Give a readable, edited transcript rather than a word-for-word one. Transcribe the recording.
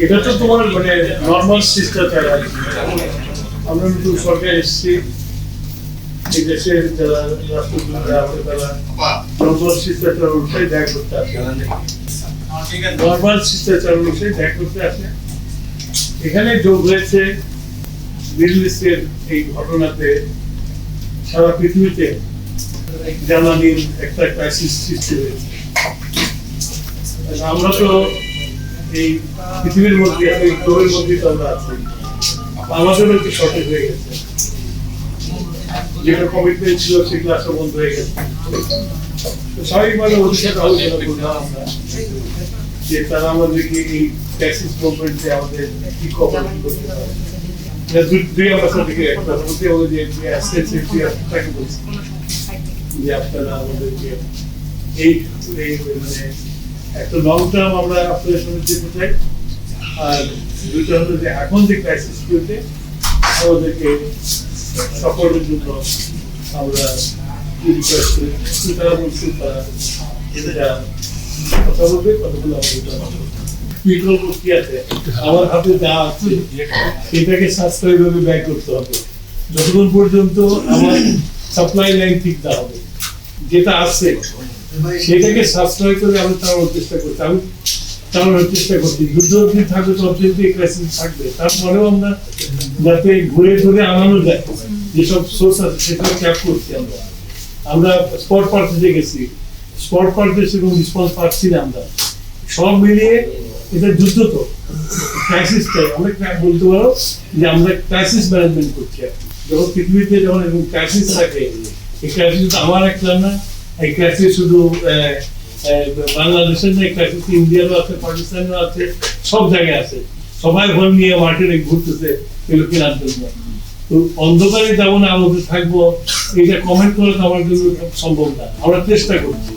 এটা তো তোমার মানে নর্মাল শিষ্টাচার আর কি। আমরা নতুন সরকার এসেছি, এই দেশের যারা রাষ্ট্রদূতরা আমাদের তারা নর্মাল শিষ্টাচার অনুসারে দেখা করতে আসে, নর্মাল শিষ্টাচার অনুসারে দেখা করতে আসে। এখানে যোগ হয়েছে মিডল ইস্টের এই ঘটনাতে সারা পৃথিবীতে জ্বালানির একটা ক্রাইসিস সৃষ্টি হয়েছে। আমরা তো এই পৃথিবীর মধ্যে এই গ্লোবের মধ্যে তো আমরা আছি, আমাদেরও একটু শর্টেজ হয়ে গেছে, যেটা কমিটমেন্ট ছিল সেগুলো আসা বন্ধ হয়ে গেছে। স্বাভাবিকভাবে ওদের সাথে আলোচনা করলাম আমরা যে তারা আমাদেরকে এই ক্রাইসিস মুভমেন্টে আমাদের কি কোঅপারেট করতে পারে। দুই আমাদের থেকে একটা বলতে হবে যে তাকে বলছি যে আপনারা আমাদেরকে এই মানে একটা লং টার্ম আমরা আপনাদের সঙ্গে যেতে চাই, আর দুইটা হলো যে এখন যে ক্রাইসিস গুলোতে আমাদেরকে সাপোর্টের জন্য আমরা রিকোয়েস্ট করি। তারা বলছি তারা এটা কথা বলবে, কথাগুলো আমাদের বিকল্প কি আছে, আমার হাতে যা আছে সেটাকে সাশ্রয়ী ভাবে ব্যয় করতে হবে যতক্ষণ পর্যন্ত আমার সাপ্লাই লাইন ঠিক না হবে। যেটা আছে সেটাকে সাশ্রয় করে আমি চালানোর চেষ্টা করছি, আমি চালানোর চেষ্টা করছি। যুদ্ধ অবধি থাকবে ততদিন ক্রাইসিস থাকবে, তারপরেও আমরা যাতে ঘুরে ঘুরে আনানো যায় যেসব সোর্স আছে সেটা ক্যাপ করছি। আমরা স্পট পার্টিতে গেছি, স্পট পার্টিতে সেরকম রেসপন্স পাচ্ছি না। আমরা সব মিলিয়ে এটা যুদ্ধ তো ক্রাইসিসটাই আমরা বলতে পারো যে আমরা ক্রাইসিস ম্যানেজমেন্ট করছি। যখন পৃথিবীতে যখন এরকম ক্রাইসিস থাকে, এই ক্রাইসিস আমার একটা না, এই ক্রাইসিস শুধু বাংলাদেশের না, এই ক্রাইসিস ইন্ডিয়ারও আছে, পাকিস্তানেরও আছে, সব জায়গায় আছে। সবাই ঘর নিয়ে মার্কেটে ঘুরতেছে এগুলো কেনার জন্য। তো অন্ধকারে যাবো না আলোতে থাকবো, এটা কমেন্ট করে তো আমার জন্য সম্ভব না। আমরা চেষ্টা করছি।